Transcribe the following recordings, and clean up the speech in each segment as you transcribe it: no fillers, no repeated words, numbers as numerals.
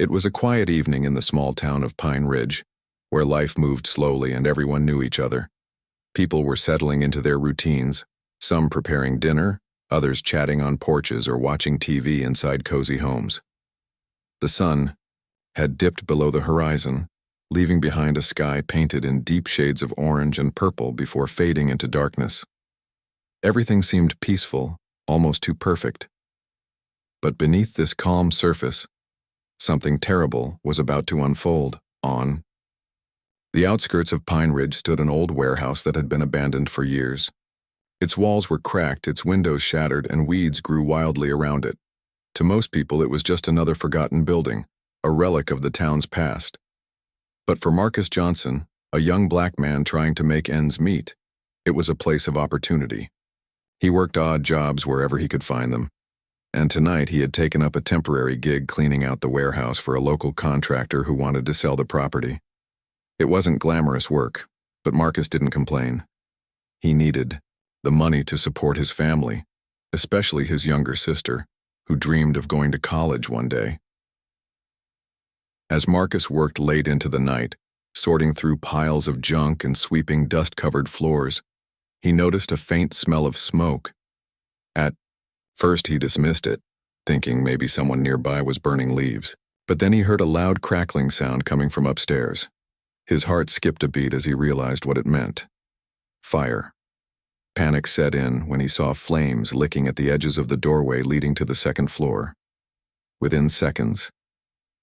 It was a quiet evening in the small town of Pine Ridge, where life moved slowly and everyone knew each other. People were settling into their routines, some preparing dinner, others chatting on porches or watching TV inside cozy homes. The sun had dipped below the horizon, leaving behind a sky painted in deep shades of orange and purple before fading into darkness. Everything seemed peaceful, almost too perfect. But beneath this calm surface, something terrible was about to unfold. On the outskirts of Pine Ridge stood an old warehouse that had been abandoned for years. Its walls were cracked, its windows shattered, and weeds grew wildly around it. To most people, it was just another forgotten building, a relic of the town's past. But for Marcus Johnson, a young black man trying to make ends meet, it was a place of opportunity. He worked odd jobs wherever he could find them, and tonight he had taken up a temporary gig cleaning out the warehouse for a local contractor who wanted to sell the property. It wasn't glamorous work, but Marcus didn't complain. He needed the money to support his family, especially his younger sister, who dreamed of going to college one day. As Marcus worked late into the night, sorting through piles of junk and sweeping dust-covered floors, he noticed a faint smell of smoke. At first he dismissed it, thinking maybe someone nearby was burning leaves, but then he heard a loud crackling sound coming from upstairs. His heart skipped a beat as he realized what it meant. Fire. Panic set in when he saw flames licking at the edges of the doorway leading to the second floor. Within seconds,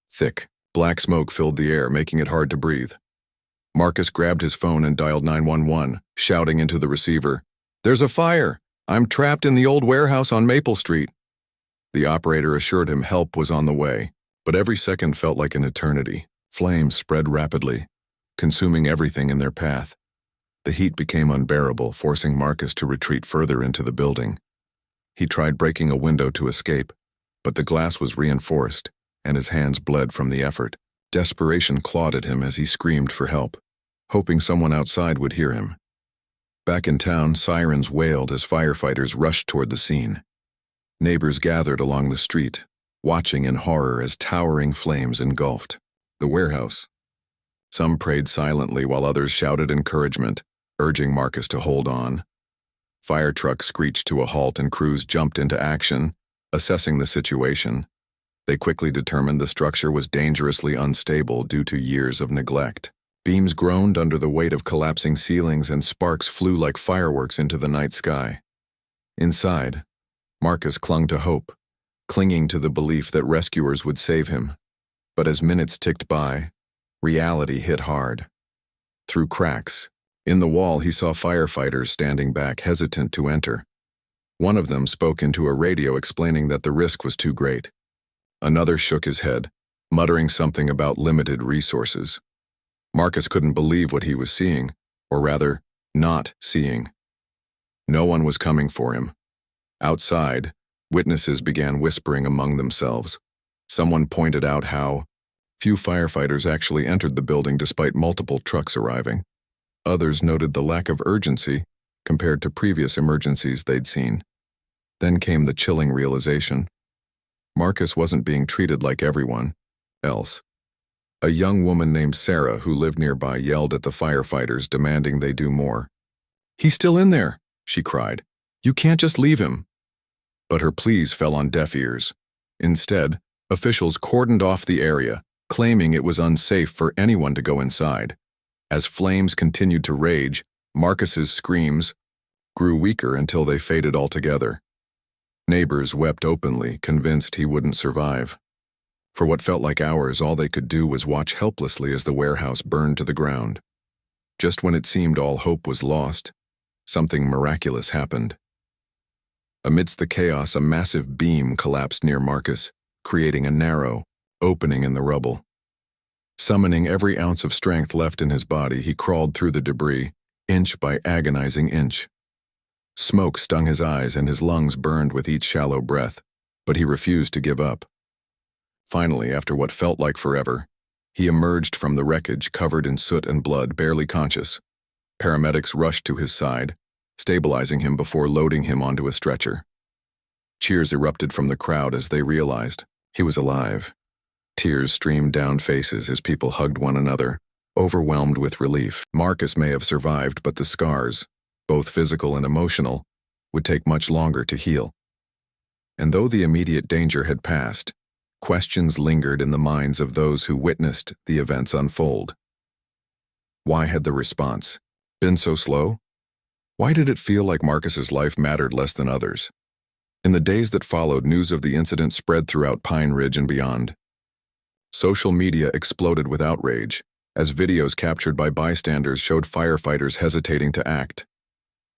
thick, black smoke filled the air, making it hard to breathe. Marcus grabbed his phone and dialed 911, shouting into the receiver, "There's a fire! I'm trapped in the old warehouse on Maple Street." The operator assured him help was on the way, but every second felt like an eternity. Flames spread rapidly, consuming everything in their path. The heat became unbearable, forcing Marcus to retreat further into the building. He tried breaking a window to escape, but the glass was reinforced, and his hands bled from the effort. Desperation clawed at him as he screamed for help, hoping someone outside would hear him. Back in town, sirens wailed as firefighters rushed toward the scene. Neighbors gathered along the street, watching in horror as towering flames engulfed the warehouse. Some prayed silently while others shouted encouragement, urging Marcus to hold on. Fire trucks screeched to a halt and crews jumped into action, assessing the situation. They quickly determined the structure was dangerously unstable due to years of neglect. Beams groaned under the weight of collapsing ceilings and sparks flew like fireworks into the night sky. Inside, Marcus clung to hope, clinging to the belief that rescuers would save him. But as minutes ticked by, reality hit hard. Through cracks in the wall, he saw firefighters standing back, hesitant to enter. One of them spoke into a radio explaining that the risk was too great. Another shook his head, muttering something about limited resources. Marcus couldn't believe what he was seeing, or rather, not seeing. No one was coming for him. Outside, witnesses began whispering among themselves. Someone pointed out how few firefighters actually entered the building despite multiple trucks arriving. Others noted the lack of urgency compared to previous emergencies they'd seen. Then came the chilling realization. Marcus wasn't being treated like everyone else. A young woman named Sarah who lived nearby yelled at the firefighters, demanding they do more. "He's still in there," she cried. "You can't just leave him." But her pleas fell on deaf ears. Instead, officials cordoned off the area, claiming it was unsafe for anyone to go inside. As flames continued to rage, Marcus's screams grew weaker until they faded altogether. Neighbors wept openly, convinced he wouldn't survive. For what felt like hours, all they could do was watch helplessly as the warehouse burned to the ground. Just when it seemed all hope was lost, something miraculous happened. Amidst the chaos, a massive beam collapsed near Marcus, creating a narrow opening in the rubble. Summoning every ounce of strength left in his body, he crawled through the debris, inch by agonizing inch. Smoke stung his eyes and his lungs burned with each shallow breath, but he refused to give up. Finally, after what felt like forever, he emerged from the wreckage covered in soot and blood, barely conscious. Paramedics rushed to his side, stabilizing him before loading him onto a stretcher. Cheers erupted from the crowd as they realized he was alive. Tears streamed down faces as people hugged one another, overwhelmed with relief. Marcus may have survived, but the scars, both physical and emotional, would take much longer to heal. And though the immediate danger had passed, questions lingered in the minds of those who witnessed the events unfold. Why had the response been so slow? Why did it feel like Marcus's life mattered less than others? In the days that followed, news of the incident spread throughout Pine Ridge and beyond. Social media exploded with outrage, as videos captured by bystanders showed firefighters hesitating to act.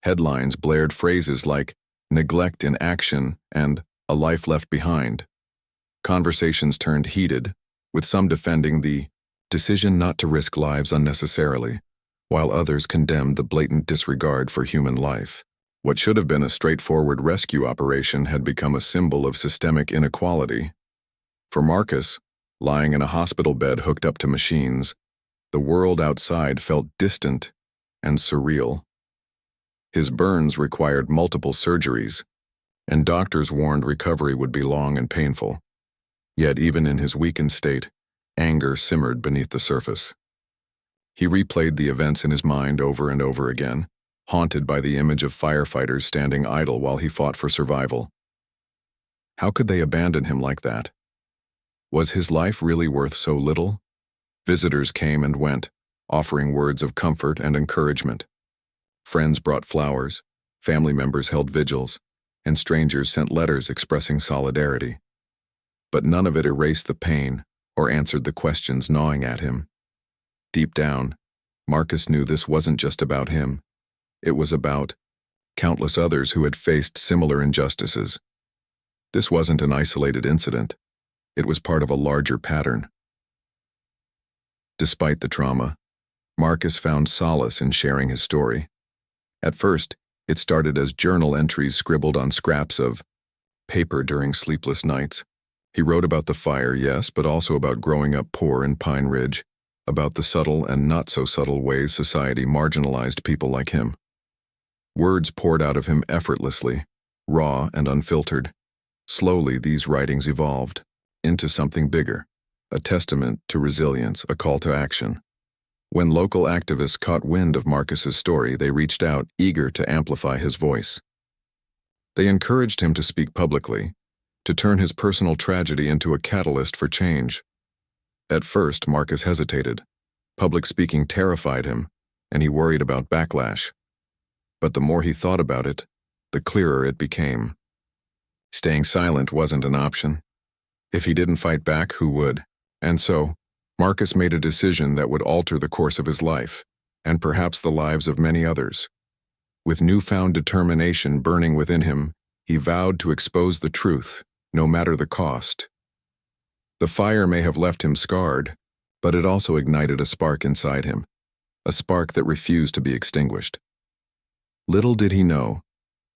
Headlines blared phrases like "neglect in action" and "a life left behind." Conversations turned heated, with some defending the decision not to risk lives unnecessarily, while others condemned the blatant disregard for human life. What should have been a straightforward rescue operation had become a symbol of systemic inequality. For Marcus, lying in a hospital bed hooked up to machines, the world outside felt distant and surreal. His burns required multiple surgeries, and doctors warned recovery would be long and painful. Yet even in his weakened state, anger simmered beneath the surface. He replayed the events in his mind over and over again, haunted by the image of firefighters standing idle while he fought for survival. How could they abandon him like that? Was his life really worth so little? Visitors came and went, offering words of comfort and encouragement. Friends brought flowers, family members held vigils, and strangers sent letters expressing solidarity. But none of it erased the pain or answered the questions gnawing at him. Deep down, Marcus knew this wasn't just about him. It was about countless others who had faced similar injustices. This wasn't an isolated incident. It was part of a larger pattern. Despite the trauma, Marcus found solace in sharing his story. At first, it started as journal entries scribbled on scraps of paper during sleepless nights. He wrote about the fire, yes, but also about growing up poor in Pine Ridge, about the subtle and not-so-subtle ways society marginalized people like him. Words poured out of him effortlessly, raw and unfiltered. Slowly, these writings evolved into something bigger, a testament to resilience, a call to action. When local activists caught wind of Marcus's story, they reached out, eager to amplify his voice. They encouraged him to speak publicly, to turn his personal tragedy into a catalyst for change. At first, Marcus hesitated. Public speaking terrified him, and he worried about backlash. But the more he thought about it, the clearer it became. Staying silent wasn't an option. If he didn't fight back, who would? And so, Marcus made a decision that would alter the course of his life, and perhaps the lives of many others. With newfound determination burning within him, he vowed to expose the truth, no matter the cost. The fire may have left him scarred, but it also ignited a spark inside him, a spark that refused to be extinguished. Little did he know,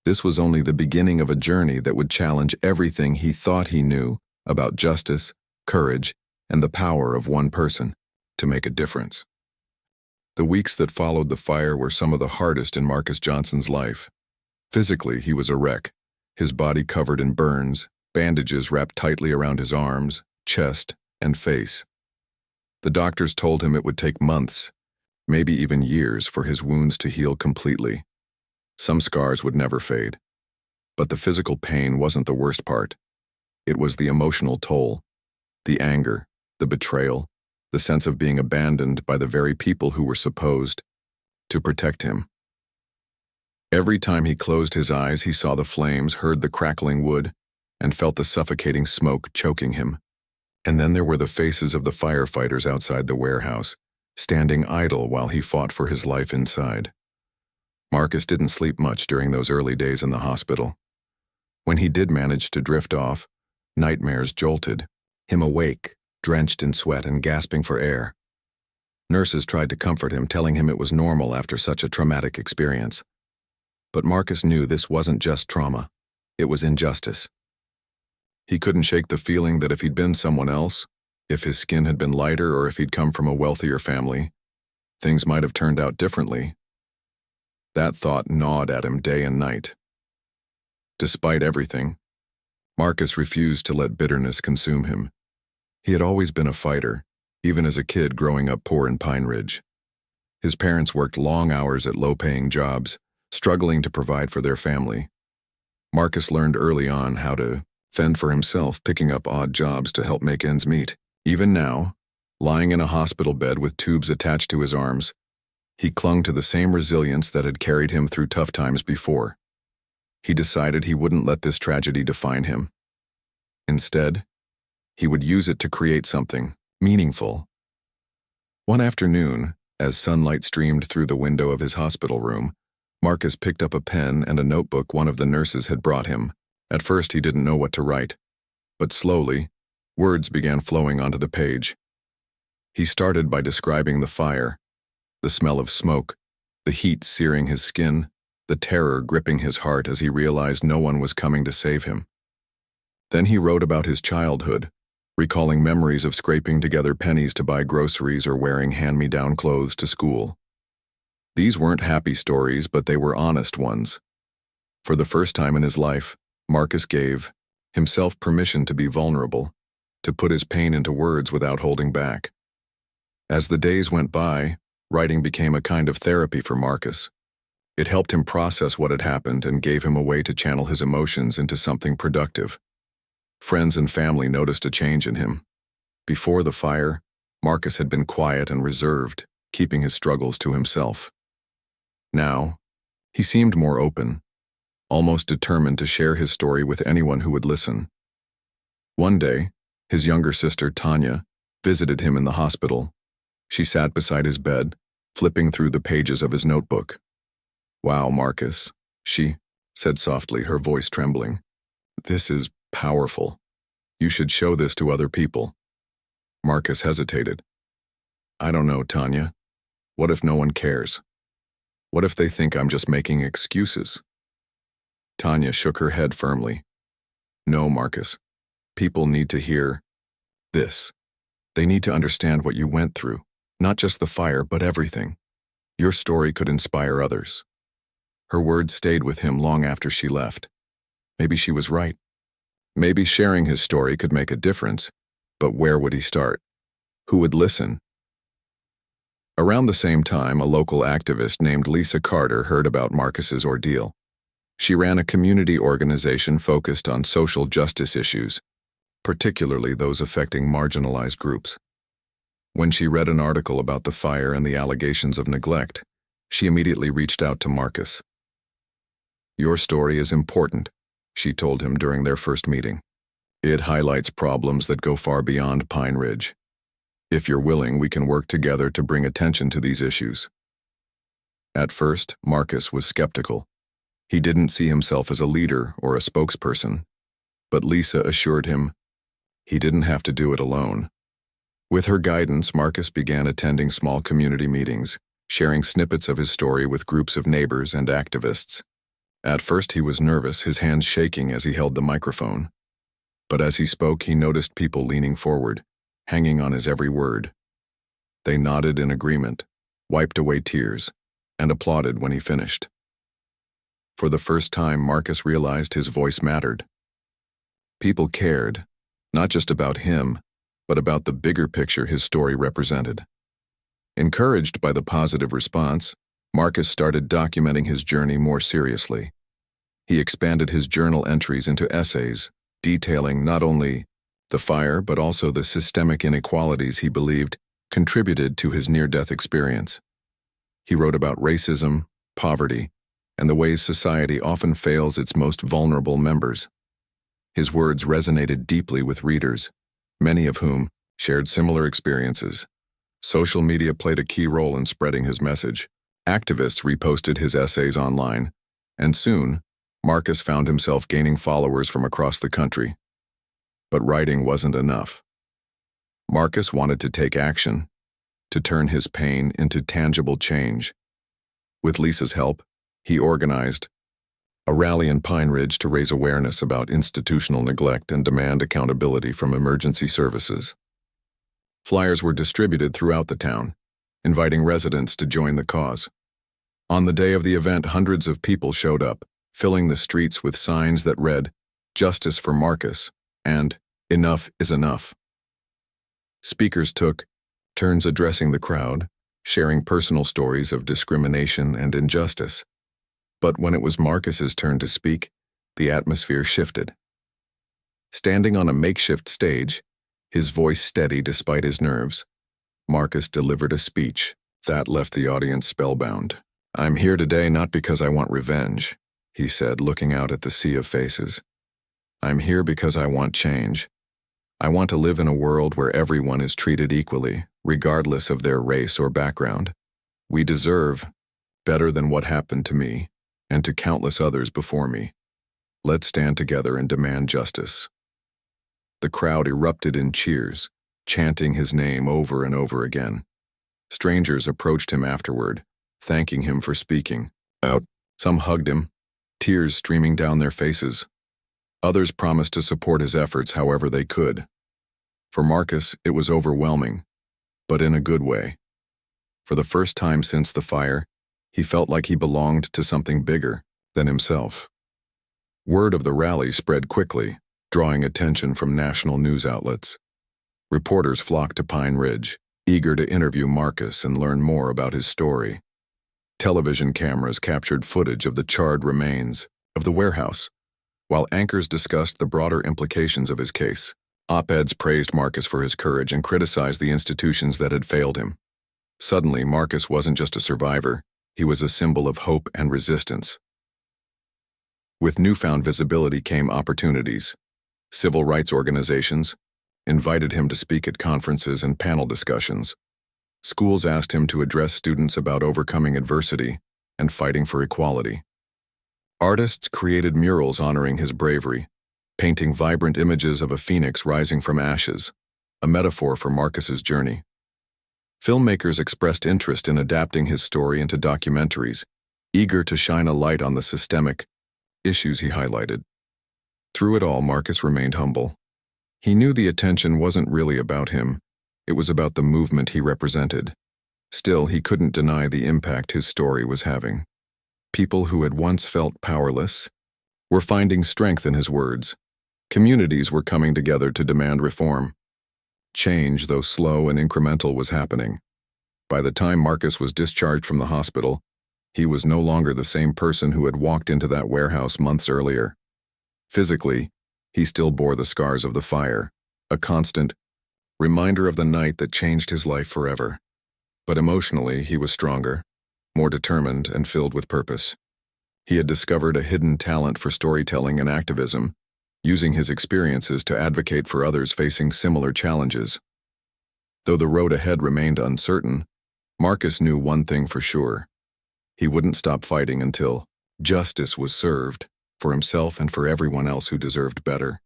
this was only the beginning of a journey that would challenge everything he thought he knew about justice, courage, and the power of one person to make a difference. The weeks that followed the fire were some of the hardest in Marcus Johnson's life. Physically, he was a wreck, his body covered in burns, bandages wrapped tightly around his arms, chest, and face. The doctors told him it would take months, maybe even years, for his wounds to heal completely. Some scars would never fade. But the physical pain wasn't the worst part. It was the emotional toll, the anger, the betrayal, the sense of being abandoned by the very people who were supposed to protect him. Every time he closed his eyes, he saw the flames, heard the crackling wood, and felt the suffocating smoke choking him. And then there were the faces of the firefighters outside the warehouse, standing idle while he fought for his life inside. Marcus didn't sleep much during those early days in the hospital. When he did manage to drift off, nightmares jolted him awake, drenched in sweat and gasping for air. Nurses tried to comfort him, telling him it was normal after such a traumatic experience. But Marcus knew this wasn't just trauma. It was injustice. He couldn't shake the feeling that if he'd been someone else, if his skin had been lighter or if he'd come from a wealthier family, things might have turned out differently. That thought gnawed at him day and night. Despite everything, Marcus refused to let bitterness consume him. He had always been a fighter, even as a kid growing up poor in Pine Ridge. His parents worked long hours at low-paying jobs, struggling to provide for their family. Marcus learned early on how to fend for himself, picking up odd jobs to help make ends meet. Even now, lying in a hospital bed with tubes attached to his arms, he clung to the same resilience that had carried him through tough times before. He decided he wouldn't let this tragedy define him. Instead, he would use it to create something meaningful. One afternoon, as sunlight streamed through the window of his hospital room, Marcus picked up a pen and a notebook one of the nurses had brought him. At first, he didn't know what to write, but slowly, words began flowing onto the page. He started by describing the fire, the smell of smoke, the heat searing his skin, the terror gripping his heart as he realized no one was coming to save him. Then he wrote about his childhood, recalling memories of scraping together pennies to buy groceries or wearing hand-me-down clothes to school. These weren't happy stories, but they were honest ones. For the first time in his life, Marcus gave himself permission to be vulnerable, to put his pain into words without holding back. As the days went by, writing became a kind of therapy for Marcus. It helped him process what had happened and gave him a way to channel his emotions into something productive. Friends and family noticed a change in him. Before the fire, Marcus had been quiet and reserved, keeping his struggles to himself. Now, he seemed more open, almost determined to share his story with anyone who would listen. One day, his younger sister, Tanya, visited him in the hospital. She sat beside his bed, flipping through the pages of his notebook. "Wow, Marcus," she said softly, her voice trembling. "This is powerful. You should show this to other people." Marcus hesitated. "I don't know, Tanya. What if no one cares? What if they think I'm just making excuses?" Tanya shook her head firmly. "No, Marcus. People need to hear this. They need to understand what you went through, not just the fire, but everything. Your story could inspire others." Her words stayed with him long after she left. Maybe she was right. Maybe sharing his story could make a difference, but where would he start? Who would listen? Around the same time, a local activist named Lisa Carter heard about Marcus's ordeal. She ran a community organization focused on social justice issues, particularly those affecting marginalized groups. When she read an article about the fire and the allegations of neglect, she immediately reached out to Marcus. "Your story is important," she told him during their first meeting. "It highlights problems that go far beyond Pine Ridge. If you're willing, we can work together to bring attention to these issues." At first, Marcus was skeptical. He didn't see himself as a leader or a spokesperson, but Lisa assured him he didn't have to do it alone. With her guidance, Marcus began attending small community meetings, sharing snippets of his story with groups of neighbors and activists. At first he was nervous, his hands shaking as he held the microphone. But as he spoke, he noticed people leaning forward, hanging on his every word. They nodded in agreement, wiped away tears, and applauded when he finished. For the first time, Marcus realized his voice mattered. People cared, not just about him, but about the bigger picture his story represented. Encouraged by the positive response, Marcus started documenting his journey more seriously. He expanded his journal entries into essays, detailing not only the fire but also the systemic inequalities he believed contributed to his near-death experience. He wrote about racism, poverty, and the ways society often fails its most vulnerable members. His words resonated deeply with readers, many of whom shared similar experiences. Social media played a key role in spreading his message. Activists reposted his essays online, and soon, Marcus found himself gaining followers from across the country. But writing wasn't enough. Marcus wanted to take action, to turn his pain into tangible change. With Lisa's help, he organized a rally in Pine Ridge to raise awareness about institutional neglect and demand accountability from emergency services. Flyers were distributed throughout the town, inviting residents to join the cause. On the day of the event, hundreds of people showed up, filling the streets with signs that read, "Justice for Marcus," and "Enough is enough." Speakers took turns addressing the crowd, sharing personal stories of discrimination and injustice. But when it was Marcus's turn to speak, the atmosphere shifted. Standing on a makeshift stage, his voice steady despite his nerves, Marcus delivered a speech that left the audience spellbound. "I'm here today not because I want revenge," he said, looking out at the sea of faces. "I'm here because I want change. I want to live in a world where everyone is treated equally, regardless of their race or background. We deserve better than what happened to me and to countless others before me. Let's stand together and demand justice." The crowd erupted in cheers, chanting his name over and over again. Strangers approached him afterward, thanking him for speaking out. Some hugged him, tears streaming down their faces. Others promised to support his efforts however they could. For Marcus, it was overwhelming, but in a good way. For the first time since the fire, he felt like he belonged to something bigger than himself. Word of the rally spread quickly, drawing attention from national news outlets. Reporters flocked to Pine Ridge, eager to interview Marcus and learn more about his story. Television cameras captured footage of the charred remains of the warehouse, while anchors discussed the broader implications of his case. Op-eds praised Marcus for his courage and criticized the institutions that had failed him. Suddenly, Marcus wasn't just a survivor, he was a symbol of hope and resistance. With newfound visibility came opportunities. Civil rights organizations invited him to speak at conferences and panel discussions. Schools asked him to address students about overcoming adversity and fighting for equality. Artists created murals honoring his bravery, painting vibrant images of a phoenix rising from ashes, a metaphor for Marcus's journey. Filmmakers expressed interest in adapting his story into documentaries, eager to shine a light on the systemic issues he highlighted. Through it all, Marcus remained humble. He knew the attention wasn't really about him, it was about the movement he represented. Still, he couldn't deny the impact his story was having. People who had once felt powerless were finding strength in his words. Communities were coming together to demand reform. Change, though slow and incremental, was happening. By the time Marcus was discharged from the hospital, he was no longer the same person who had walked into that warehouse months earlier. Physically, he still bore the scars of the fire, a constant reminder of the night that changed his life forever. But emotionally, he was stronger, more determined, and filled with purpose. He had discovered a hidden talent for storytelling and activism, using his experiences to advocate for others facing similar challenges. Though the road ahead remained uncertain, Marcus knew one thing for sure. He wouldn't stop fighting until justice was served, for himself and for everyone else who deserved better.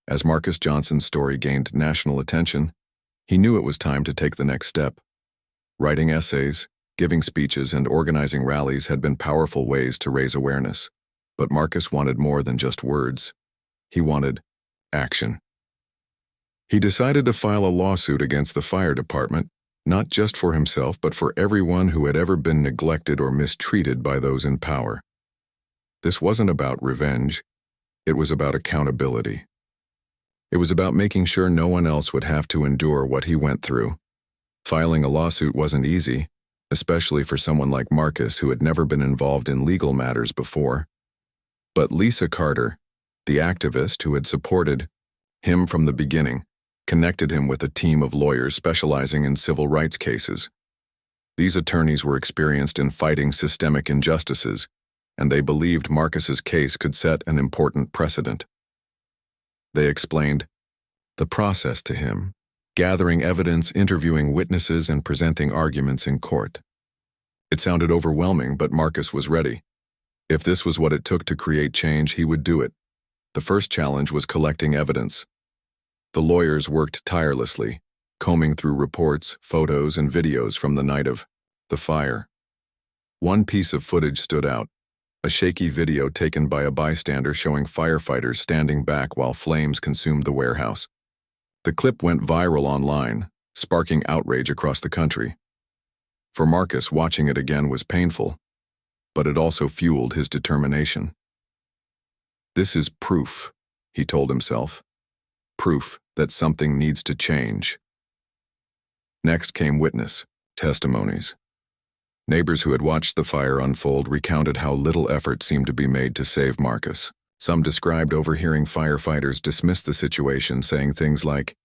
As Marcus Johnson's story gained national attention, he knew it was time to take the next step. Writing essays, giving speeches, and organizing rallies had been powerful ways to raise awareness. But Marcus wanted more than just words. He wanted action. He decided to file a lawsuit against the fire department, not just for himself, but for everyone who had ever been neglected or mistreated by those in power. This wasn't about revenge. It was about accountability. It was about making sure no one else would have to endure what he went through. Filing a lawsuit wasn't easy, especially for someone like Marcus who had never been involved in legal matters before. But Lisa Carter, the activist who had supported him from the beginning, connected him with a team of lawyers specializing in civil rights cases. These attorneys were experienced in fighting systemic injustices, and they believed Marcus's case could set an important precedent. They explained the process to him, gathering evidence, interviewing witnesses, and presenting arguments in court. It sounded overwhelming, but Marcus was ready. If this was what it took to create change, he would do it. The first challenge was collecting evidence. The lawyers worked tirelessly, combing through reports, photos, and videos from the night of the fire. One piece of footage stood out, a shaky video taken by a bystander showing firefighters standing back while flames consumed the warehouse. The clip went viral online, sparking outrage across the country. For Marcus, watching it again was painful, but it also fueled his determination. This is proof, he told himself. Proof that something needs to change. Next came witness testimonies. Neighbors who had watched the fire unfold recounted how little effort seemed to be made to save Marcus. Some described overhearing firefighters dismiss the situation, saying things like,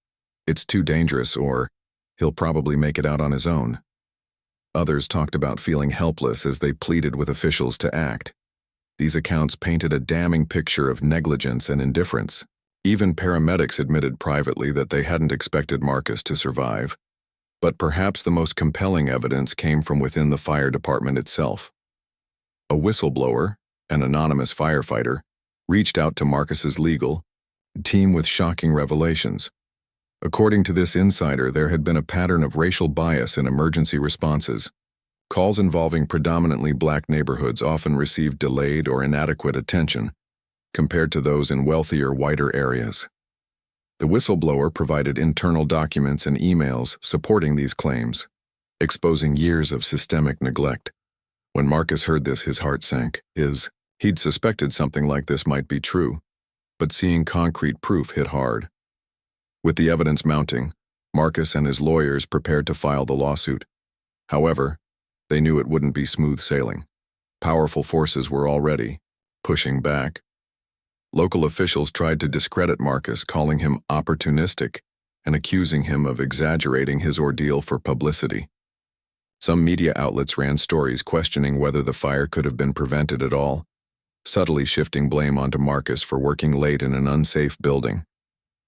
"It's too dangerous," or "He'll probably make it out on his own." Others talked about feeling helpless as they pleaded with officials to act. These accounts painted a damning picture of negligence and indifference. Even paramedics admitted privately that they hadn't expected Marcus to survive. But perhaps the most compelling evidence came from within the fire department itself. A whistleblower, an anonymous firefighter, reached out to Marcus's legal team with shocking revelations. According to this insider, there had been a pattern of racial bias in emergency responses. Calls involving predominantly black neighborhoods often received delayed or inadequate attention, compared to those in wealthier, whiter areas. The whistleblower provided internal documents and emails supporting these claims, exposing years of systemic neglect. When Marcus heard this, his heart sank. He'd suspected something like this might be true, but seeing concrete proof hit hard. With the evidence mounting, Marcus and his lawyers prepared to file the lawsuit. However, they knew it wouldn't be smooth sailing. Powerful forces were already pushing back. Local officials tried to discredit Marcus, calling him opportunistic and accusing him of exaggerating his ordeal for publicity. Some media outlets ran stories questioning whether the fire could have been prevented at all, subtly shifting blame onto Marcus for working late in an unsafe building.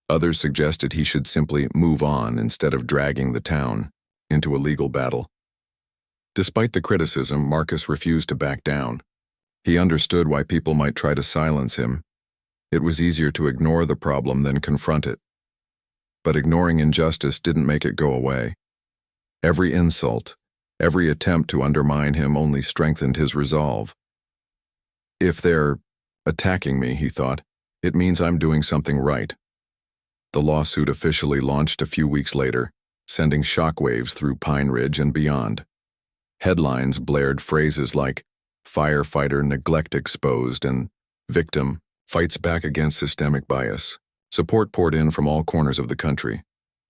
Others suggested he should simply move on instead of dragging the town into a legal battle. Despite the criticism, Marcus refused to back down. He understood why people might try to silence him. It was easier to ignore the problem than confront it. But ignoring injustice didn't make it go away. Every insult, every attempt to undermine him only strengthened his resolve. If they're attacking me, he thought, it means I'm doing something right. The lawsuit officially launched a few weeks later, sending shockwaves through Pine Ridge and beyond. Headlines blared phrases like "firefighter neglect exposed" and "victim fights back against systemic bias." Support poured in from all corners of the country.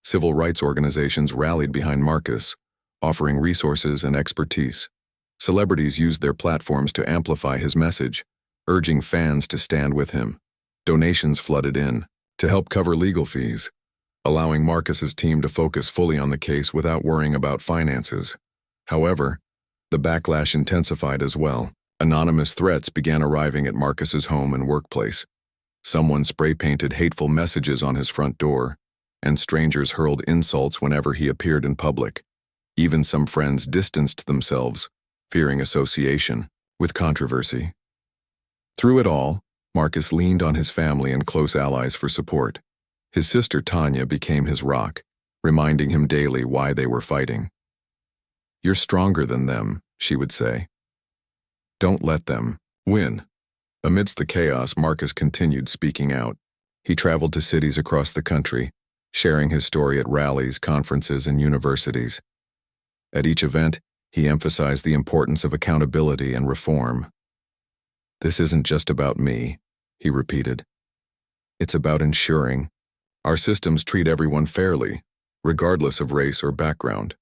Civil rights organizations rallied behind Marcus, offering resources and expertise. Celebrities used their platforms to amplify his message, urging fans to stand with him. Donations flooded in to help cover legal fees, allowing Marcus's team to focus fully on the case without worrying about finances. However, the backlash intensified as well. Anonymous threats began arriving at Marcus's home and workplace. Someone spray-painted hateful messages on his front door, and strangers hurled insults whenever he appeared in public. Even some friends distanced themselves, fearing association with controversy. Through it all, Marcus leaned on his family and close allies for support. His sister Tanya became his rock, reminding him daily why they were fighting. "You're stronger than them," she would say. "Don't let them win." Amidst the chaos, Marcus continued speaking out. He traveled to cities across the country, sharing his story at rallies, conferences, and universities. At each event, he emphasized the importance of accountability and reform. "This isn't just about me," he repeated. "It's about ensuring our systems treat everyone fairly, regardless of race or background.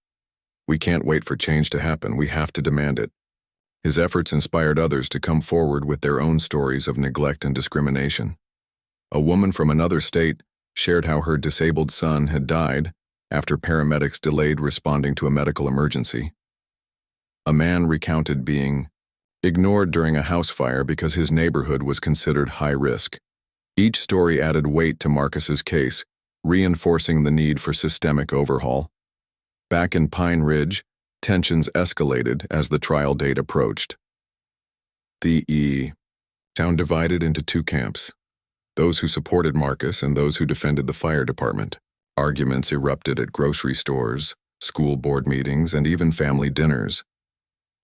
We can't wait for change to happen, we have to demand it." His efforts inspired others to come forward with their own stories of neglect and discrimination. A woman from another state shared how her disabled son had died after paramedics delayed responding to a medical emergency. A man recounted being ignored during a house fire because his neighborhood was considered high risk. Each story added weight to Marcus's case, reinforcing the need for systemic overhaul. Back in Pine Ridge, tensions escalated as the trial date approached. The town divided into two camps, those who supported Marcus and those who defended the fire department. Arguments erupted at grocery stores, school board meetings, and even family dinners.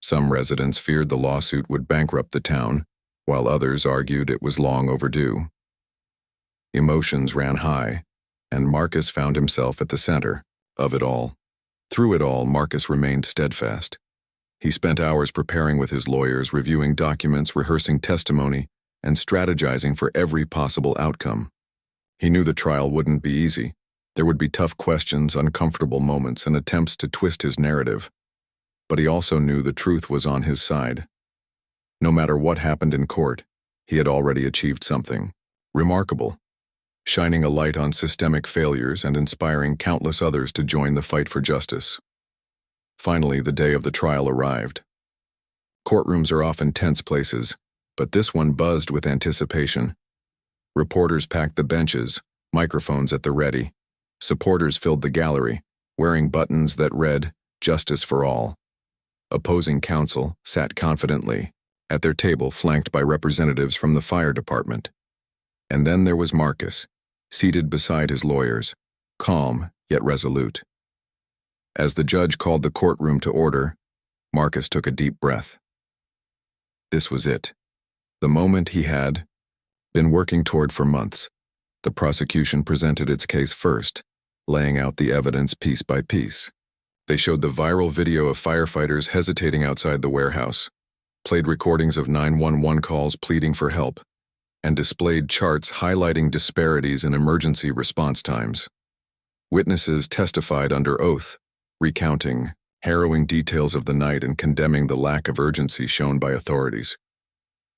Some residents feared the lawsuit would bankrupt the town, while others argued it was long overdue. Emotions ran high, and Marcus found himself at the center of it all. Through it all, Marcus remained steadfast. He spent hours preparing with his lawyers, reviewing documents, rehearsing testimony, and strategizing for every possible outcome. He knew the trial wouldn't be easy. There would be tough questions, uncomfortable moments, and attempts to twist his narrative. But he also knew the truth was on his side. No matter what happened in court, he had already achieved something remarkable, shining a light on systemic failures and inspiring countless others to join the fight for justice. Finally, the day of the trial arrived. Courtrooms are often tense places, but this one buzzed with anticipation. Reporters packed the benches, microphones at the ready. Supporters filled the gallery, wearing buttons that read, "Justice for All." Opposing counsel sat confidently at their table, flanked by representatives from the fire department. And then there was Marcus, seated beside his lawyers, calm yet resolute. As the judge called the courtroom to order, Marcus took a deep breath. This was it. The moment he had been working toward for months. The prosecution presented its case first, laying out the evidence piece by piece. They showed the viral video of firefighters hesitating outside the warehouse, played recordings of 911 calls pleading for help, and displayed charts highlighting disparities in emergency response times. Witnesses testified under oath, recounting harrowing details of the night and condemning the lack of urgency shown by authorities.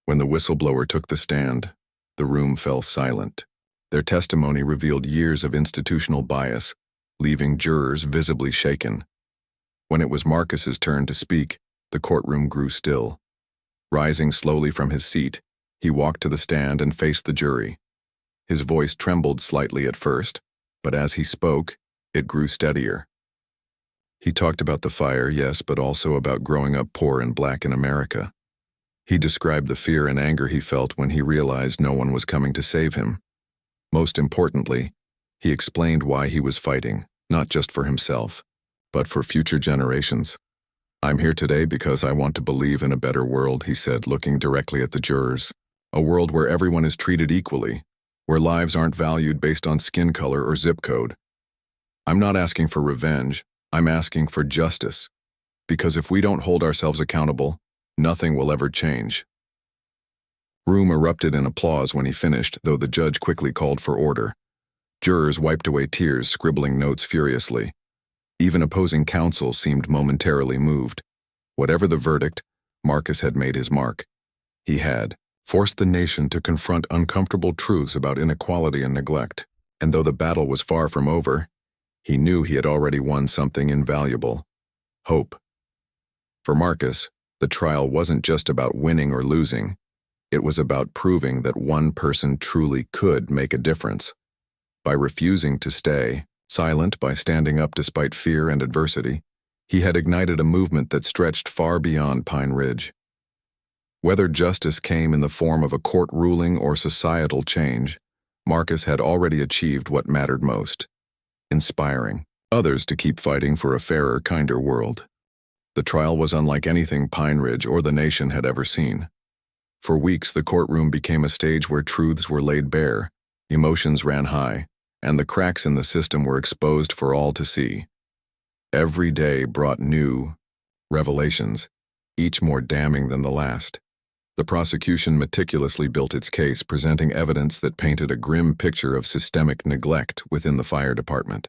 When the whistleblower took the stand, the room fell silent. Their testimony revealed years of institutional bias, leaving jurors visibly shaken. When it was Marcus's turn to speak, the courtroom grew still. Rising slowly from his seat, he walked to the stand and faced the jury. His voice trembled slightly at first, but as he spoke, it grew steadier. He talked about the fire, yes, but also about growing up poor and black in America. He described the fear and anger he felt when he realized no one was coming to save him. Most importantly, he explained why he was fighting, not just for himself, but for future generations. "I'm here today because I want to believe in a better world," he said, looking directly at the jurors. "A world where everyone is treated equally, where lives aren't valued based on skin color or zip code. I'm not asking for revenge, I'm asking for justice. Because if we don't hold ourselves accountable, nothing will ever change." Room erupted in applause when he finished, though the judge quickly called for order. Jurors wiped away tears, scribbling notes furiously. Even opposing counsel seemed momentarily moved. Whatever the verdict, Marcus had made his mark. He had forced the nation to confront uncomfortable truths about inequality and neglect. And though the battle was far from over, he knew he had already won something invaluable: hope. For Marcus, the trial wasn't just about winning or losing. It was about proving that one person truly could make a difference. By refusing to stay silent, by standing up despite fear and adversity, he had ignited a movement that stretched far beyond Pine Ridge. Whether justice came in the form of a court ruling or societal change, Marcus had already achieved what mattered most: inspiring others to keep fighting for a fairer, kinder world. The trial was unlike anything Pine Ridge or the nation had ever seen. For weeks, the courtroom became a stage where truths were laid bare, emotions ran high, and the cracks in the system were exposed for all to see. Every day brought new revelations, each more damning than the last. The prosecution meticulously built its case, presenting evidence that painted a grim picture of systemic neglect within the fire department.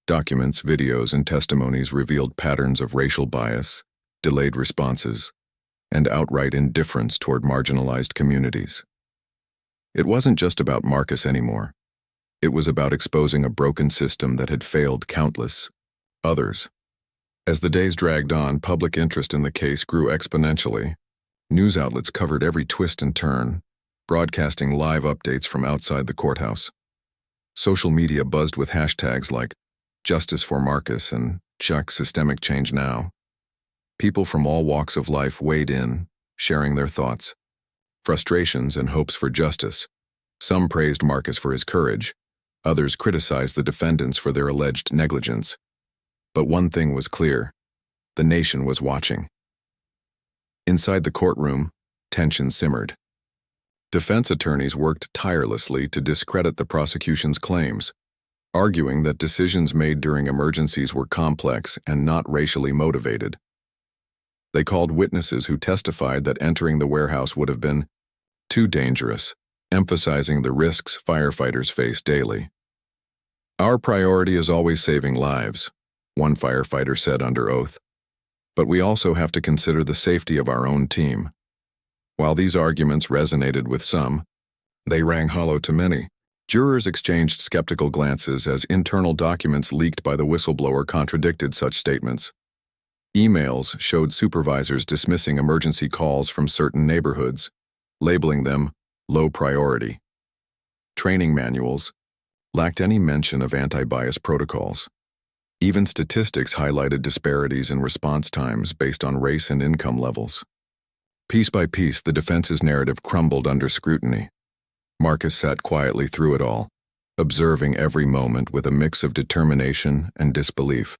Documents, videos, and testimonies revealed patterns of racial bias, delayed responses, and outright indifference toward marginalized communities. It wasn't just about Marcus anymore. It was about exposing a broken system that had failed countless others. As the days dragged on, public interest in the case grew exponentially. News outlets covered every twist and turn, broadcasting live updates from outside the courthouse. Social media buzzed with hashtags like "Justice for Marcus" and "Chuck Systemic Change Now." People from all walks of life weighed in, sharing their thoughts, frustrations, and hopes for justice. Some praised Marcus for his courage. Others criticized the defendants for their alleged negligence. But one thing was clear: the nation was watching. Inside the courtroom, tension simmered. Defense attorneys worked tirelessly to discredit the prosecution's claims, arguing that decisions made during emergencies were complex and not racially motivated. They called witnesses who testified that entering the warehouse would have been too dangerous, emphasizing the risks firefighters face daily. Our priority is always saving lives, one firefighter said under oath. But we also have to consider the safety of our own team. While these arguments resonated with some, they rang hollow to many. Jurors exchanged skeptical glances as internal documents leaked by the whistleblower contradicted such statements. Emails showed supervisors dismissing emergency calls from certain neighborhoods, labeling them low priority. Training manuals lacked any mention of anti-bias protocols. Even statistics highlighted disparities in response times based on race and income levels. Piece by piece, the defense's narrative crumbled under scrutiny. Marcus sat quietly through it all, observing every moment with a mix of determination and disbelief.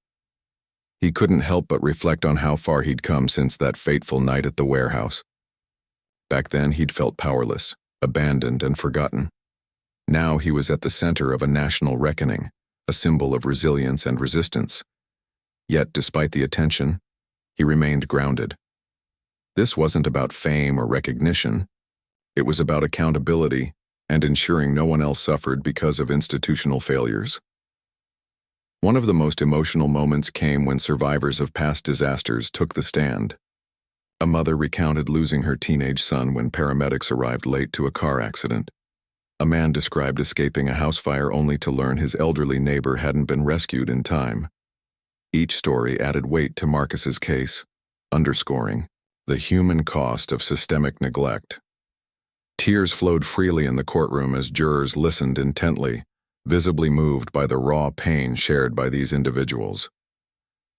He couldn't help but reflect on how far he'd come since that fateful night at the warehouse. Back then, he'd felt powerless, abandoned, and forgotten. Now he was at the center of a national reckoning, a symbol of resilience and resistance. Yet, despite the attention, he remained grounded. This wasn't about fame or recognition. It was about accountability and ensuring no one else suffered because of institutional failures. One of the most emotional moments came when survivors of past disasters took the stand. A mother recounted losing her teenage son when paramedics arrived late to a car accident. A man described escaping a house fire only to learn his elderly neighbor hadn't been rescued in time. Each story added weight to Marcus's case, underscoring the human cost of systemic neglect. Tears flowed freely in the courtroom as jurors listened intently, visibly moved by the raw pain shared by these individuals.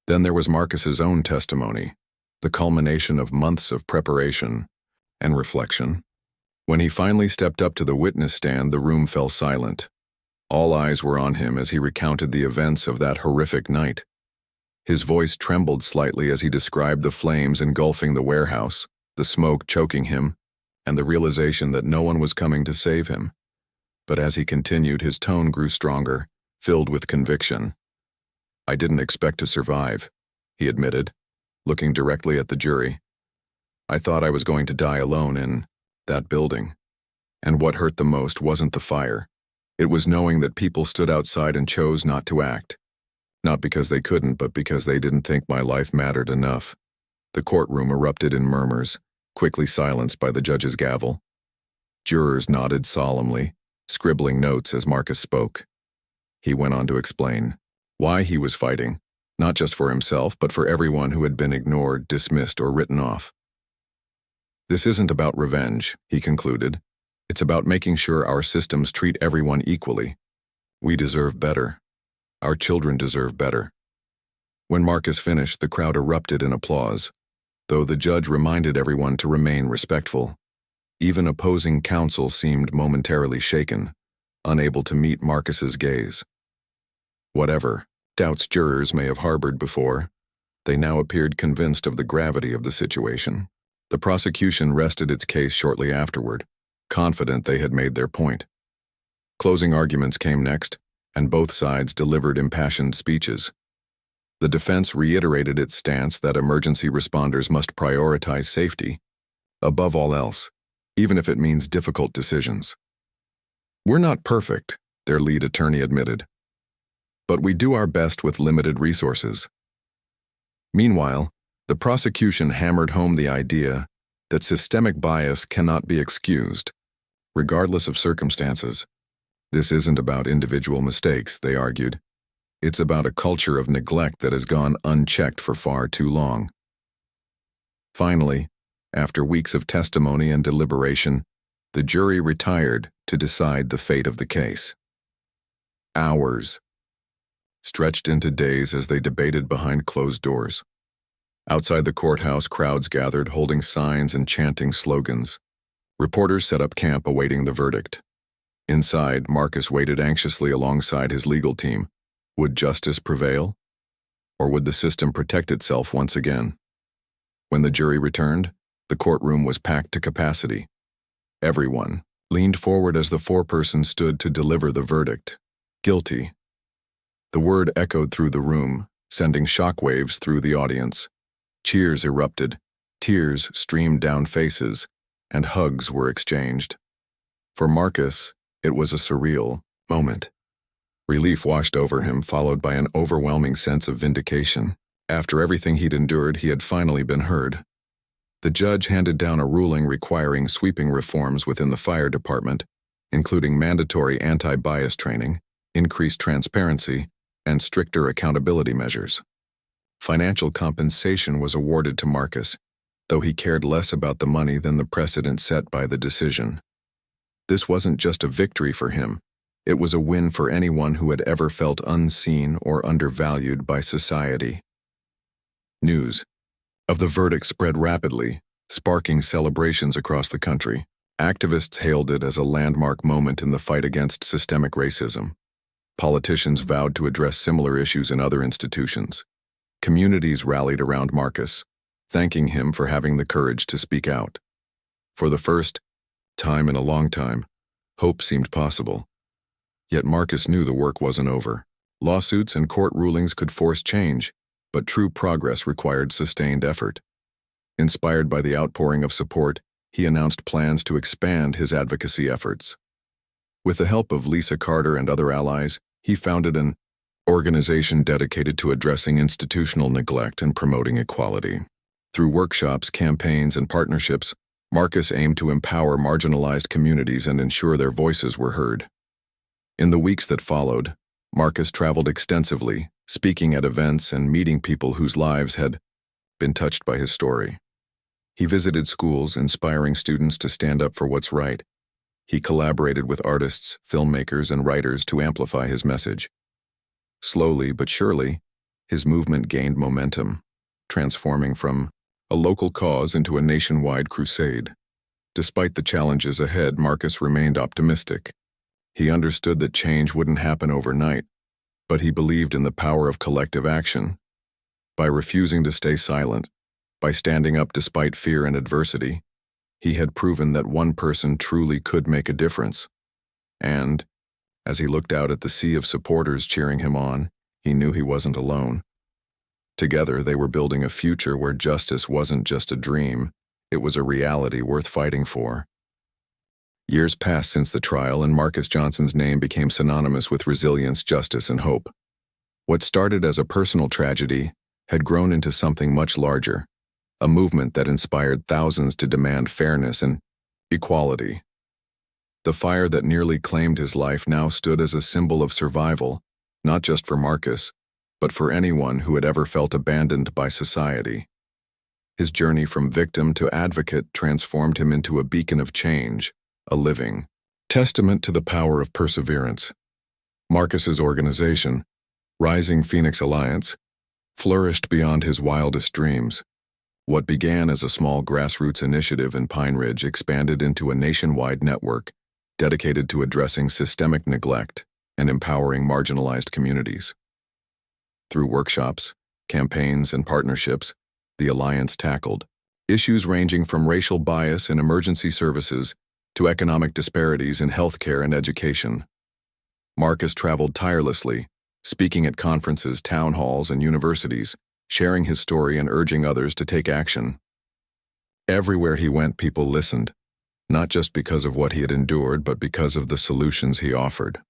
Then there was Marcus's own testimony, the culmination of months of preparation and reflection. When he finally stepped up to the witness stand, the room fell silent. All eyes were on him as he recounted the events of that horrific night. His voice trembled slightly as he described the flames engulfing the warehouse, the smoke choking him, and the realization that no one was coming to save him. But as he continued, his tone grew stronger, filled with conviction. "I didn't expect to survive," he admitted, looking directly at the jury. "I thought I was going to die alone in that building. And what hurt the most wasn't the fire. It was knowing that people stood outside and chose not to act. Not because they couldn't, but because they didn't think my life mattered enough." The courtroom erupted in murmurs, quickly silenced by the judge's gavel. Jurors nodded solemnly, scribbling notes as Marcus spoke. He went on to explain why he was fighting, not just for himself, but for everyone who had been ignored, dismissed, or written off. "This isn't about revenge," he concluded. "It's about making sure our systems treat everyone equally. We deserve better. Our children deserve better." When Marcus finished, the crowd erupted in applause, though the judge reminded everyone to remain respectful. Even opposing counsel seemed momentarily shaken, unable to meet Marcus's gaze. Whatever doubts jurors may have harbored before, they now appeared convinced of the gravity of the situation. The prosecution rested its case shortly afterward, confident they had made their point. Closing arguments came next, and both sides delivered impassioned speeches. The defense reiterated its stance that emergency responders must prioritize safety, above all else, even if it means difficult decisions. "We're not perfect," their lead attorney admitted, "but we do our best with limited resources." Meanwhile, the prosecution hammered home the idea that systemic bias cannot be excused, regardless of circumstances. This isn't about individual mistakes, they argued. It's about a culture of neglect that has gone unchecked for far too long. Finally, after weeks of testimony and deliberation, the jury retired to decide the fate of the case. Hours stretched into days as they debated behind closed doors. Outside the courthouse, crowds gathered, holding signs and chanting slogans. Reporters set up camp awaiting the verdict. Inside, Marcus waited anxiously alongside his legal team. Would justice prevail? Or would the system protect itself once again? When the jury returned, the courtroom was packed to capacity. Everyone leaned forward as the foreperson stood to deliver the verdict. Guilty. The word echoed through the room, sending shockwaves through the audience. Cheers erupted, tears streamed down faces, and hugs were exchanged. For Marcus, it was a surreal moment. Relief washed over him, followed by an overwhelming sense of vindication. After everything he'd endured, he had finally been heard. The judge handed down a ruling requiring sweeping reforms within the fire department, including mandatory anti-bias training, increased transparency, and stricter accountability measures. Financial compensation was awarded to Marcus, though he cared less about the money than the precedent set by the decision. This wasn't just a victory for him, it was a win for anyone who had ever felt unseen or undervalued by society. News of the verdict spread rapidly, sparking celebrations across the country. Activists hailed it as a landmark moment in the fight against systemic racism. Politicians vowed to address similar issues in other institutions. Communities rallied around Marcus, thanking him for having the courage to speak out. For the first time in a long time, hope seemed possible. Yet Marcus knew the work wasn't over. Lawsuits and court rulings could force change, but true progress required sustained effort. Inspired by the outpouring of support, he announced plans to expand his advocacy efforts. With the help of Lisa Carter and other allies, he founded an organization dedicated to addressing institutional neglect and promoting equality. Through workshops, campaigns, and partnerships, Marcus aimed to empower marginalized communities and ensure their voices were heard. In the weeks that followed, Marcus traveled extensively, speaking at events and meeting people whose lives had been touched by his story. He visited schools, inspiring students to stand up for what's right. He collaborated with artists, filmmakers, and writers to amplify his message. Slowly but surely, his movement gained momentum, transforming from a local cause into a nationwide crusade. Despite the challenges ahead, Marcus remained optimistic. He understood that change wouldn't happen overnight, but he believed in the power of collective action. By refusing to stay silent, by standing up despite fear and adversity, he had proven that one person truly could make a difference. And, as he looked out at the sea of supporters cheering him on, he knew he wasn't alone. Together, they were building a future where justice wasn't just a dream, it was a reality worth fighting for. Years passed since the trial, and Marcus Johnson's name became synonymous with resilience, justice, and hope. What started as a personal tragedy had grown into something much larger, a movement that inspired thousands to demand fairness and equality. The fire that nearly claimed his life now stood as a symbol of survival, not just for Marcus, but for anyone who had ever felt abandoned by society. His journey from victim to advocate transformed him into a beacon of change, a living testament to the power of perseverance. Marcus's organization, Rising Phoenix Alliance, flourished beyond his wildest dreams. What began as a small grassroots initiative in Pine Ridge expanded into a nationwide network dedicated to addressing systemic neglect and empowering marginalized communities. Through workshops, campaigns, and partnerships, the Alliance tackled issues ranging from racial bias in emergency services to economic disparities in healthcare and education. Marcus traveled tirelessly, speaking at conferences, town halls, and universities, sharing his story and urging others to take action. Everywhere he went, people listened, not just because of what he had endured, but because of the solutions he offered.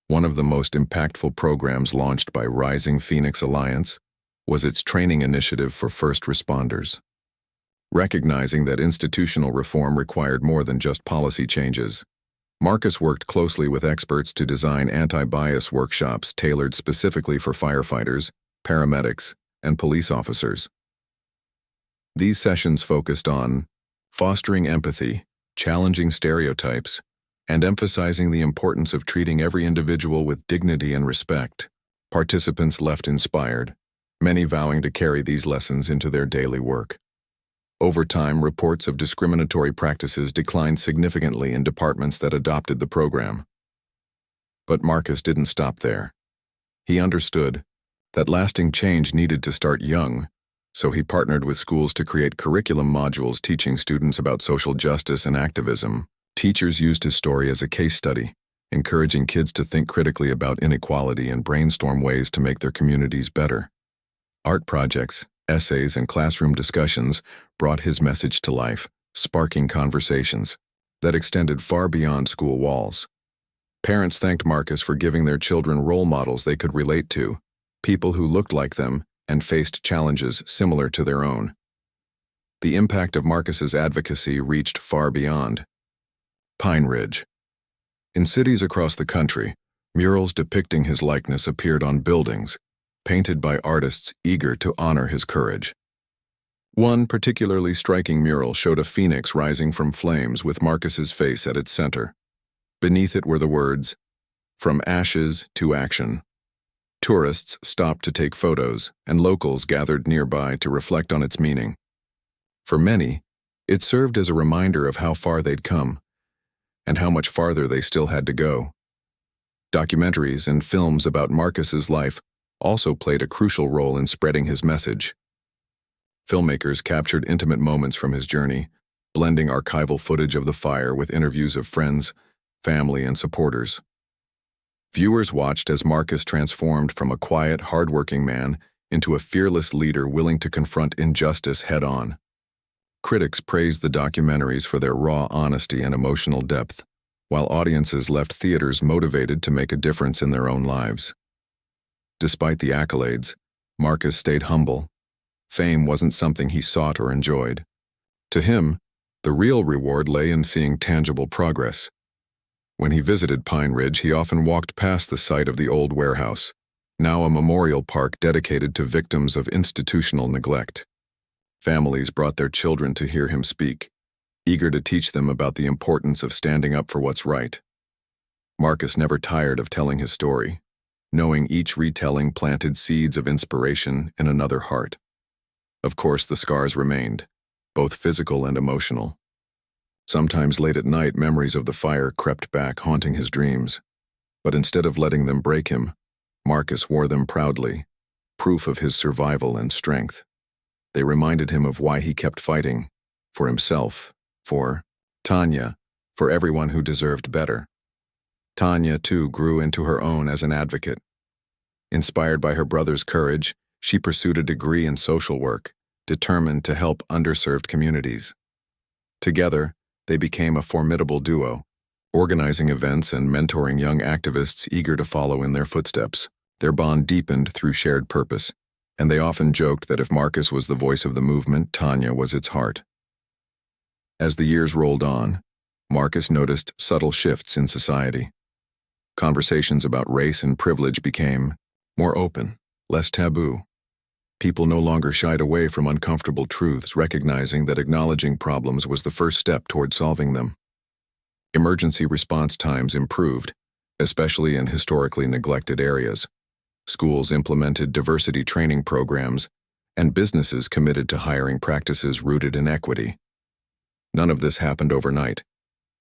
One of the most impactful programs launched by Rising Phoenix Alliance was its training initiative for first responders. Recognizing that institutional reform required more than just policy changes, Marcus worked closely with experts to design anti-bias workshops tailored specifically for firefighters, paramedics, and police officers. These sessions focused on fostering empathy, challenging stereotypes, and emphasizing the importance of treating every individual with dignity and respect. Participants left inspired, many vowing to carry these lessons into their daily work. Over time, reports of discriminatory practices declined significantly in departments that adopted the program. But Marcus didn't stop there. He understood that lasting change needed to start young, so he partnered with schools to create curriculum modules teaching students about social justice and activism. Teachers used his story as a case study, encouraging kids to think critically about inequality and brainstorm ways to make their communities better. Art projects, essays, and classroom discussions brought his message to life, sparking conversations that extended far beyond school walls. Parents thanked Marcus for giving their children role models they could relate to, people who looked like them and faced challenges similar to their own. The impact of Marcus's advocacy reached far beyond Pine Ridge. In cities across the country, murals depicting his likeness appeared on buildings, painted by artists eager to honor his courage. One particularly striking mural showed a phoenix rising from flames with Marcus's face at its center. Beneath it were the words, "From ashes to action." Tourists stopped to take photos, and locals gathered nearby to reflect on its meaning. For many, it served as a reminder of how far they'd come, and how much farther they still had to go. Documentaries and films about Marcus's life also played a crucial role in spreading his message. Filmmakers captured intimate moments from his journey, blending archival footage of the fire with interviews of friends, family, and supporters. Viewers watched as Marcus transformed from a quiet, hardworking man into a fearless leader willing to confront injustice head-on. Critics praised the documentaries for their raw honesty and emotional depth, while audiences left theaters motivated to make a difference in their own lives. Despite the accolades, Marcus stayed humble. Fame wasn't something he sought or enjoyed. To him, the real reward lay in seeing tangible progress. When he visited Pine Ridge, he often walked past the site of the old warehouse, now a memorial park dedicated to victims of institutional neglect. Families brought their children to hear him speak, eager to teach them about the importance of standing up for what's right. Marcus never tired of telling his story, knowing each retelling planted seeds of inspiration in another heart. Of course, the scars remained, both physical and emotional. Sometimes late at night, memories of the fire crept back, haunting his dreams. But instead of letting them break him, Marcus wore them proudly, proof of his survival and strength. They reminded him of why he kept fighting, for himself, for Tanya, for everyone who deserved better. Tanya, too, grew into her own as an advocate. Inspired by her brother's courage, she pursued a degree in social work, determined to help underserved communities. Together, they became a formidable duo, organizing events and mentoring young activists eager to follow in their footsteps. Their bond deepened through shared purpose, and they often joked that if Marcus was the voice of the movement, Tanya was its heart. As the years rolled on, Marcus noticed subtle shifts in society. Conversations about race and privilege became more open, less taboo. People no longer shied away from uncomfortable truths, recognizing that acknowledging problems was the first step toward solving them. Emergency response times improved, especially in historically neglected areas. Schools implemented diversity training programs, and businesses committed to hiring practices rooted in equity. None of this happened overnight,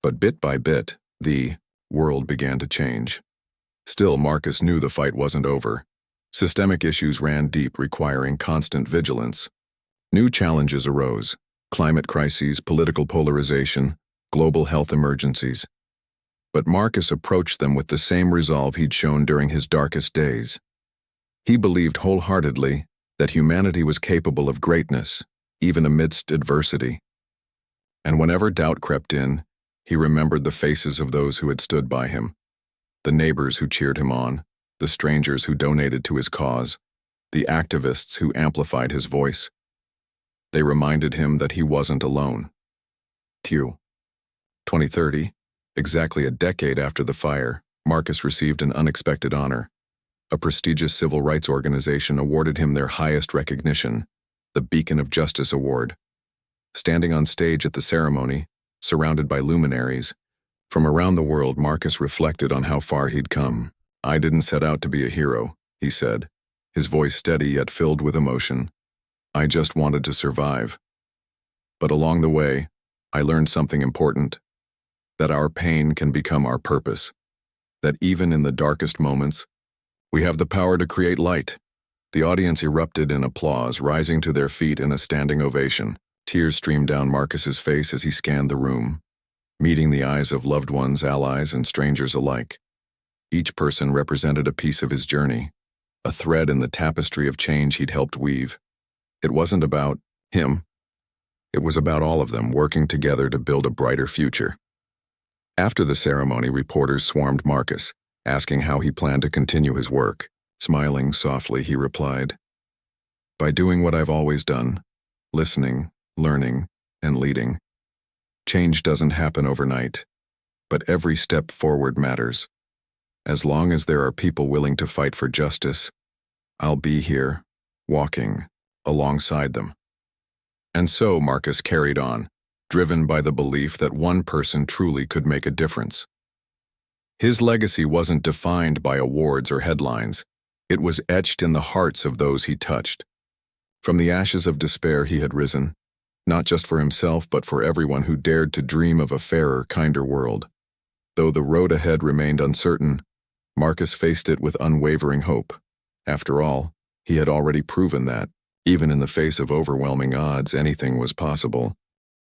but bit by bit, the world began to change. Still, Marcus knew the fight wasn't over. Systemic issues ran deep, requiring constant vigilance. New challenges arose: climate crises, political polarization, global health emergencies. But Marcus approached them with the same resolve he'd shown during his darkest days. He believed wholeheartedly that humanity was capable of greatness, even amidst adversity. And whenever doubt crept in, he remembered the faces of those who had stood by him, the neighbors who cheered him on, the strangers who donated to his cause, the activists who amplified his voice. They reminded him that he wasn't alone. 2030, exactly a decade after the fire, Marcus received an unexpected honor. A prestigious civil rights organization awarded him their highest recognition, the Beacon of Justice Award. Standing on stage at the ceremony, surrounded by luminaries from around the world, Marcus reflected on how far he'd come. "I didn't set out to be a hero," he said, his voice steady yet filled with emotion. "I just wanted to survive. But along the way, I learned something important, that our pain can become our purpose, that even in the darkest moments, we have the power to create light." The audience erupted in applause, rising to their feet in a standing ovation. Tears streamed down Marcus's face as he scanned the room, meeting the eyes of loved ones, allies, and strangers alike. Each person represented a piece of his journey, a thread in the tapestry of change he'd helped weave. It wasn't about him. It was about all of them working together to build a brighter future. After the ceremony, reporters swarmed Marcus, asking how he planned to continue his work. Smiling softly, he replied, "By doing what I've always done, listening, learning, and leading. Change doesn't happen overnight, but every step forward matters. As long as there are people willing to fight for justice, I'll be here, walking alongside them." And so Marcus carried on, driven by the belief that one person truly could make a difference. His legacy wasn't defined by awards or headlines. It was etched in the hearts of those he touched. From the ashes of despair he had risen, not just for himself but for everyone who dared to dream of a fairer, kinder world. Though the road ahead remained uncertain, Marcus faced it with unwavering hope. After all, he had already proven that, even in the face of overwhelming odds, anything was possible.